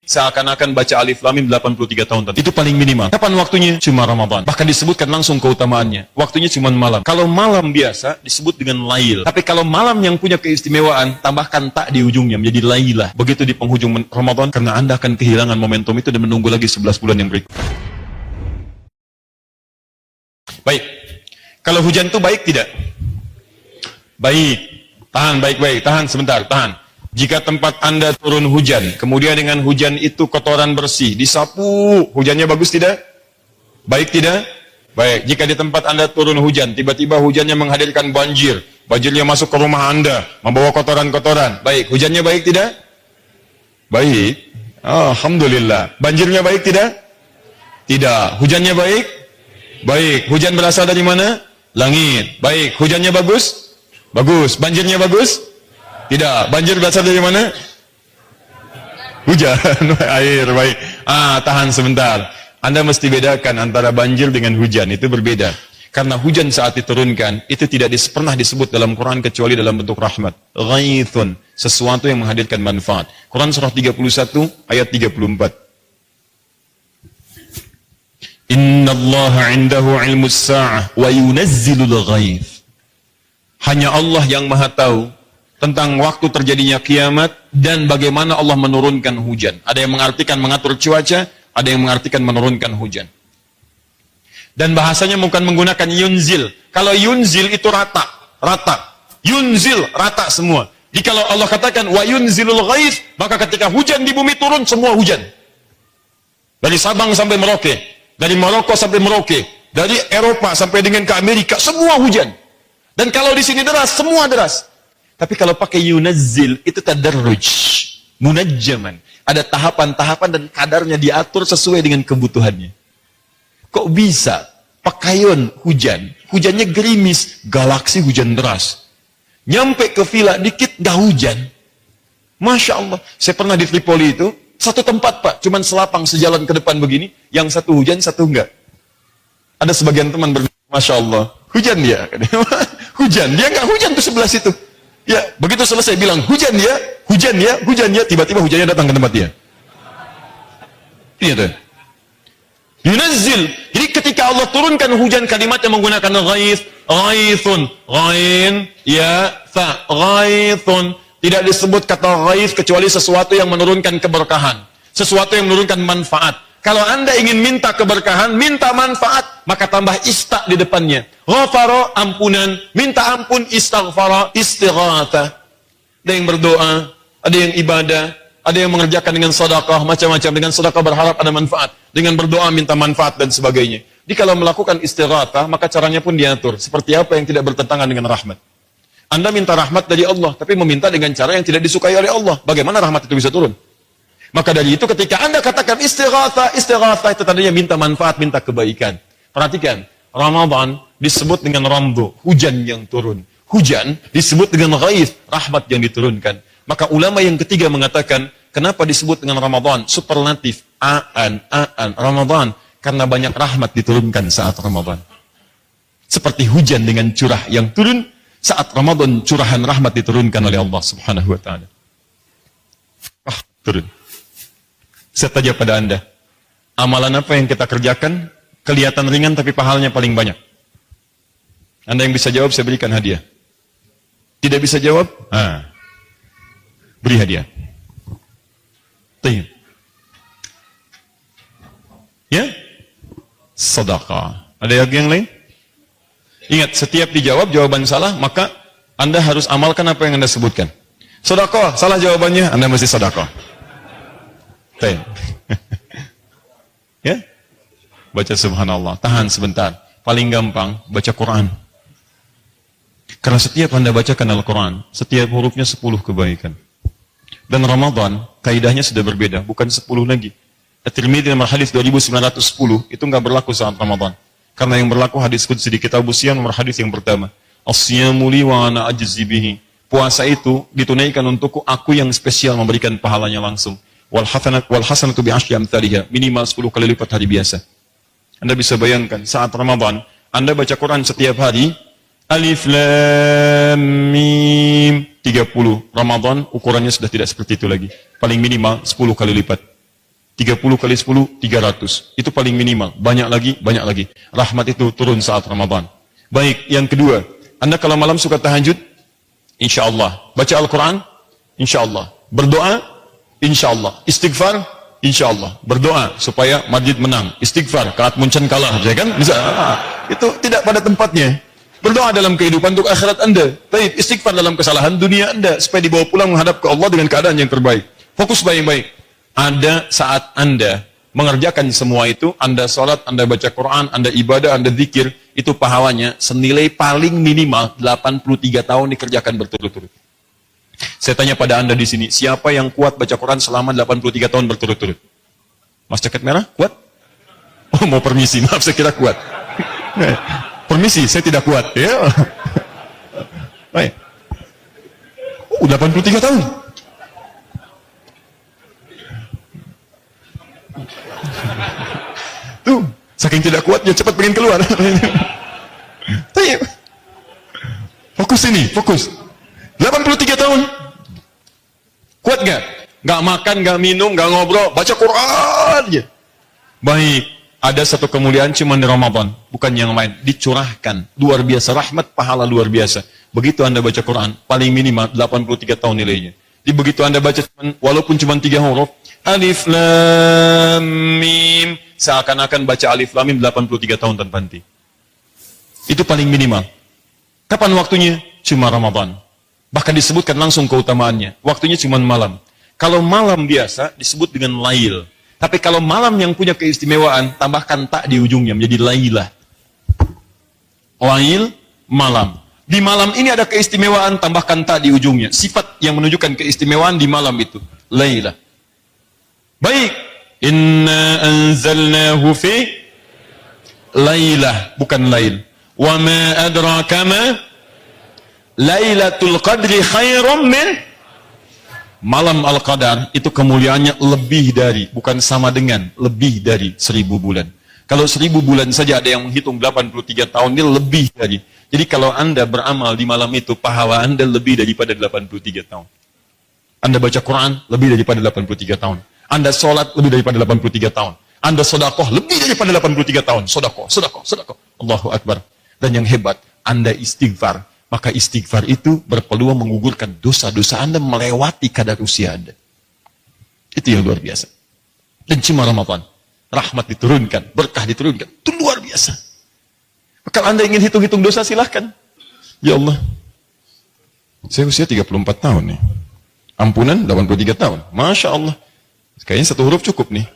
seakan-akan baca Alif Lam Mim 83 tahun tadi. Itu paling minimal. Kapan waktunya? Cuma Ramadan. Bahkan disebutkan langsung keutamaannya. Waktunya cuma malam. Kalau malam biasa disebut dengan lail. Tapi kalau malam yang punya keistimewaan, tambahkan tak di ujungnya menjadi lailah. Begitu di penghujung Ramadan, karena Anda akan kehilangan momentum itu dan menunggu lagi 11 bulan yang berikut. Baik. Kalau hujan itu baik tidak? Baik. Tahan baik-baik. Tahan sebentar. Tahan. Jika tempat Anda turun hujan, kemudian dengan hujan itu kotoran bersih, disapu, hujannya bagus tidak? Baik tidak? Baik. Jika di tempat Anda turun hujan, tiba-tiba hujannya menghadirkan banjir, banjirnya masuk ke rumah Anda, membawa kotoran-kotoran, baik. Hujannya baik tidak? Baik. Alhamdulillah. Banjirnya baik tidak? Tidak. Hujannya baik? Baik. Hujan berasal dari mana? Langit. Baik. Hujannya bagus? Bagus. Banjirnya bagus? Tidak. Banjir berasal dari mana? Hujan. Air. Baik. Tahan sebentar. Anda mesti bedakan antara banjir dengan hujan. Itu berbeda. Karena hujan saat diturunkan, itu tidak pernah disebut dalam Quran kecuali dalam bentuk rahmat. Ghaithun. Sesuatu yang menghadirkan manfaat. Quran surah 31 ayat 34. Innallaha indahu ilmus sa'ah wa yunazzilul ghaith. Hanya Allah yang maha tahu tentang waktu terjadinya kiamat dan bagaimana Allah menurunkan hujan. Ada yang mengartikan mengatur cuaca, ada yang mengartikan menurunkan hujan. Dan bahasanya bukan menggunakan yunzil. Kalau yunzil itu rata. Yunzil, rata semua. Jika Allah katakan wa yunzilul ghaith, maka ketika hujan di bumi turun, semua hujan. Dari Sabang sampai Merauke, dari Maroko sampai Merauke, dari Eropa sampai dengan ke Amerika, semua hujan. Dan kalau di sini deras, semua deras. Tapi kalau pakai yunazzil, itu tadarruj, munajjaman. Ada tahapan-tahapan dan kadarnya diatur sesuai dengan kebutuhannya. Kok bisa pakaian hujan, hujannya gerimis, galaksi hujan deras. Nyampe ke villa dikit, dah hujan. Masya Allah. Saya pernah di Tripoli itu, satu tempat Pak, cuman selapang sejalan ke depan begini, yang satu hujan, satu enggak. Ada sebagian teman berkata, Masya Allah, hujan dia. Hujan, dia enggak hujan tuh sebelah situ. Ya, begitu selesai bilang hujan ya, tiba-tiba hujannya datang ke tempat dia. Iya tuh. Yunazzil. Jadi ketika Allah turunkan hujan, kalimatnya menggunakan ghaith, ghaithun, ghain, ya, fa, ghaithun. Tidak disebut kata ghaith kecuali sesuatu yang menurunkan keberkahan, sesuatu yang menurunkan manfaat. Kalau Anda ingin minta keberkahan, minta manfaat, maka tambah ista di depannya. Ghafara, ampunan. Minta ampun, istaghfara, istighatha. Ada yang berdoa, ada yang ibadah, ada yang mengerjakan dengan sedekah, macam-macam. Dengan sedekah berharap ada manfaat. Dengan berdoa minta manfaat dan sebagainya. Jadi kalau melakukan istighatha, maka caranya pun diatur. Seperti apa yang tidak bertentangan dengan rahmat. Anda minta rahmat dari Allah, tapi meminta dengan cara yang tidak disukai oleh Allah. Bagaimana rahmat itu bisa turun? Maka dari itu ketika Anda katakan istighatha itu tandanya minta manfaat, minta kebaikan. Perhatikan, Ramadan disebut dengan ramdu, hujan yang turun. Hujan disebut dengan ghaith, rahmat yang diturunkan. Maka ulama yang ketiga mengatakan, kenapa disebut dengan Ramadan? Superlatif, Ramadan. Karena banyak rahmat diturunkan saat Ramadan. Seperti hujan dengan curah yang turun, saat Ramadan curahan rahmat diturunkan oleh Allah subhanahu wa ta'ala. Turun. Saya tanya pada Anda, amalan apa yang kita kerjakan kelihatan ringan tapi pahalanya paling banyak? Anda yang bisa jawab, saya berikan hadiah. Tidak bisa jawab? Beri hadiah. Tayyib. Ya? Sedekah. Ada yang lain? Ingat, setiap dijawab jawaban salah, maka Anda harus amalkan apa yang Anda sebutkan. Sedekah, salah jawabannya, Anda mesti sedekah. Ya, baca subhanallah. Tahan sebentar. Paling gampang baca Quran. Karena setiap Anda bacakan Al-Quran, setiap hurufnya 10 kebaikan. Dan Ramadan kaidahnya sudah berbeda, bukan 10 lagi. At-Tirmidzi nomor hadis 2910 itu nggak berlaku saat Ramadan. Karena yang berlaku hadis qudsi di kitab Siyam nomor hadis yang pertama. As-siyamu li wa ana ajzi bihi. Puasa itu ditunaikan untukku, aku yang spesial memberikan pahalanya langsung. Wal hasanatu bi asyri amsalihha, minimal 10 kali lipat hari biasa. Anda bisa bayangkan saat Ramadan Anda baca Quran setiap hari, Alif Lam Mim 30. Ramadan ukurannya sudah tidak seperti itu lagi. Paling minimal 10 kali lipat. 30 kali 10, 300. Itu paling minimal. Banyak lagi, banyak lagi. Rahmat itu turun saat Ramadan. Baik, yang kedua. Anda kalau malam suka tahajud, insya Allah. Baca Al-Quran, insya Allah. Berdoa, insya Allah. Istighfar, insya Allah. Berdoa supaya masjid menang. Istighfar, Kaat Munchen kalah. Ya kan? Bisa. Itu tidak pada tempatnya. Berdoa dalam kehidupan untuk akhirat Anda. Baik, istighfar dalam kesalahan dunia Anda. Supaya dibawa pulang menghadap ke Allah dengan keadaan yang terbaik. Fokus baik-baik. Ada saat Anda mengerjakan semua itu, Anda sholat, Anda baca Quran, Anda ibadah, Anda zikir, itu pahalanya senilai paling minimal 83 tahun dikerjakan berturut-turut. Saya tanya pada Anda di sini, siapa yang kuat baca Quran selama 83 tahun berturut-turut? Mas jaket merah, kuat? Oh, mau permisi, maaf saya kira kuat. Permisi, saya tidak kuat. Ya. Baik. 83 tahun. Tuh, saking tidak kuatnya cepat pengen keluar. Fokus ini, fokus. 83 tahun. Kuat gak? Gak makan, gak minum, gak ngobrol, baca Quran aja. Baik, ada satu kemuliaan cuma di Ramadan, bukan yang lain. Dicurahkan, luar biasa, rahmat, pahala luar biasa. Begitu Anda baca Quran, paling minimal 83 tahun nilainya. Jadi begitu Anda baca, walaupun cuma 3 huruf, Alif Lam Mim, seakan-akan baca Alif Lam Mim 83 tahun tanpa henti. Itu paling minimal. Kapan waktunya? Cuma Ramadan. Bahkan disebutkan langsung keutamaannya. Waktunya cuma malam. Kalau malam biasa disebut dengan lail. Tapi kalau malam yang punya keistimewaan, tambahkan tak di ujungnya menjadi lailah. Lail, malam. Di malam ini ada keistimewaan, tambahkan tak di ujungnya. Sifat yang menunjukkan keistimewaan di malam itu. Lailah. Baik, inna anzalnahu fi lailah, bukan lail. Wa ma adraka ma lailatul qadri khairum min malam al-qadar. Itu kemuliaannya lebih dari, bukan sama dengan, lebih dari 1000 bulan. Kalau 1000 bulan saja ada yang menghitung 83 tahun, ini lebih dari. Jadi kalau Anda beramal di malam itu, pahala Anda lebih daripada 83 tahun. Anda baca Quran lebih daripada 83 tahun. Anda sholat lebih daripada 83 tahun. Anda sodakoh lebih daripada 83 tahun. Sodakoh, sodakoh, sodakoh. Allahu Akbar. Dan yang hebat, Anda istighfar. Maka istighfar itu berpeluang menggugurkan dosa-dosa Anda melewati kadar usia Anda. Itu yang luar biasa. Dan cuma Ramadan. Rahmat diturunkan, berkah diturunkan. Itu luar biasa. Kalau Anda ingin hitung-hitung dosa, silahkan. Ya Allah. Saya usia 34 tahun nih. Ampunan 83 tahun. Masya Allah. Kayaknya satu huruf cukup nih.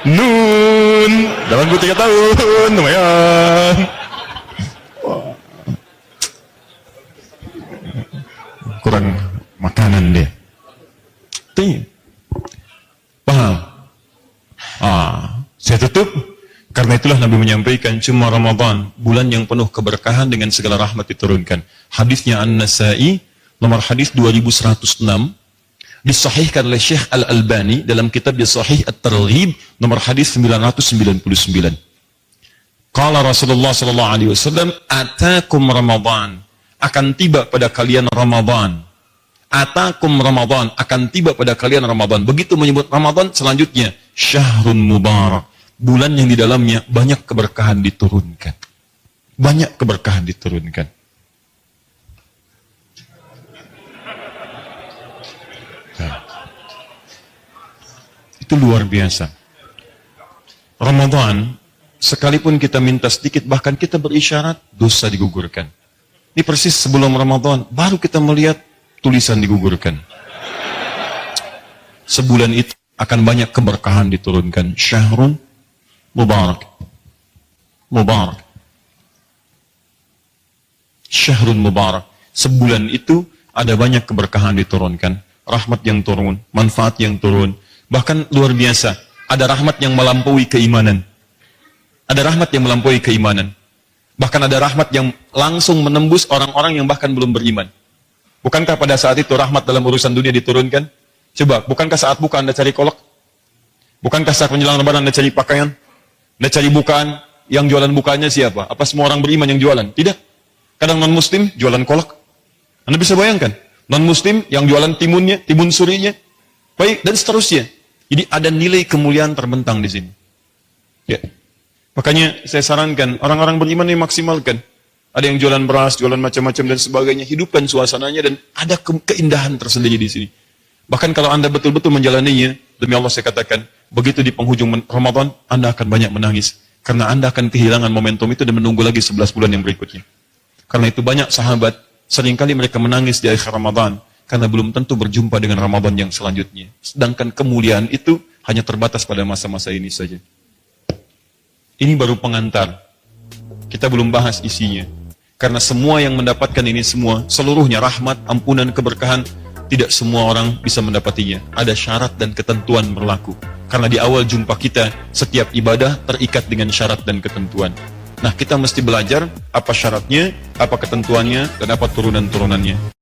Nun. 83 tahun. Lumayan. Kurang makanan dia. Paham? Saya tutup. Karena itulah Nabi menyampaikan cuma Ramadan, bulan yang penuh keberkahan dengan segala rahmat diturunkan. Hadisnya An-Nasai, nomor hadis 2106, disahihkan oleh Syekh Al-Albani dalam kitab Sahih At-Targhib, nomor hadis 999. Qala Rasulullah sallallahu alaihi wasallam, "Atakum Ramadan." Akan tiba pada kalian Ramadan. Atakum Ramadan, akan tiba pada kalian Ramadan. Begitu menyebut Ramadan, selanjutnya syahrun mubarak. Bulan yang di dalamnya banyak keberkahan diturunkan. Banyak keberkahan diturunkan. Nah, itu luar biasa. Ramadan, sekalipun kita minta sedikit, bahkan kita berisyarat, dosa digugurkan. Ini persis sebelum Ramadan, baru kita melihat tulisan digugurkan. Sebulan itu akan banyak keberkahan diturunkan. Syahrun mubarak. Mubarak. Syahrun mubarak. Sebulan itu ada banyak keberkahan diturunkan. Rahmat yang turun, manfaat yang turun. Bahkan luar biasa, ada rahmat yang melampaui keimanan. Ada rahmat yang melampaui keimanan. Bahkan ada rahmat yang langsung menembus orang-orang yang bahkan belum beriman. Bukankah pada saat itu rahmat dalam urusan dunia diturunkan? Coba, bukankah saat buka Anda cari kolak? Bukankah saat menjelang Ramadan Anda cari pakaian? Anda cari bukaan, yang jualan bukannya siapa? Apa semua orang beriman yang jualan? Tidak. Kadang non-muslim jualan kolak. Anda bisa bayangkan, non-muslim yang jualan timunnya, timun surinya. Baik, dan seterusnya. Jadi ada nilai kemuliaan terbentang di sini. Ya. Makanya saya sarankan orang-orang beriman ini maksimalkan. Ada yang jualan beras, jualan macam-macam dan sebagainya. Hidupkan suasananya dan ada keindahan tersendiri di sini. Bahkan kalau Anda betul-betul menjalaninya, demi Allah saya katakan, begitu di penghujung Ramadan, Anda akan banyak menangis. Karena Anda akan kehilangan momentum itu dan menunggu lagi 11 bulan yang berikutnya. Karena itu banyak sahabat, seringkali mereka menangis di akhir Ramadan, karena belum tentu berjumpa dengan Ramadan yang selanjutnya. Sedangkan kemuliaan itu hanya terbatas pada masa-masa ini saja. Ini baru pengantar. Kita belum bahas isinya. Karena semua yang mendapatkan ini semua, seluruhnya rahmat, ampunan, keberkahan, tidak semua orang bisa mendapatinya. Ada syarat dan ketentuan berlaku. Karena di awal jumpa kita, setiap ibadah terikat dengan syarat dan ketentuan. Nah, kita mesti belajar apa syaratnya, apa ketentuannya, dan apa turunan-turunannya.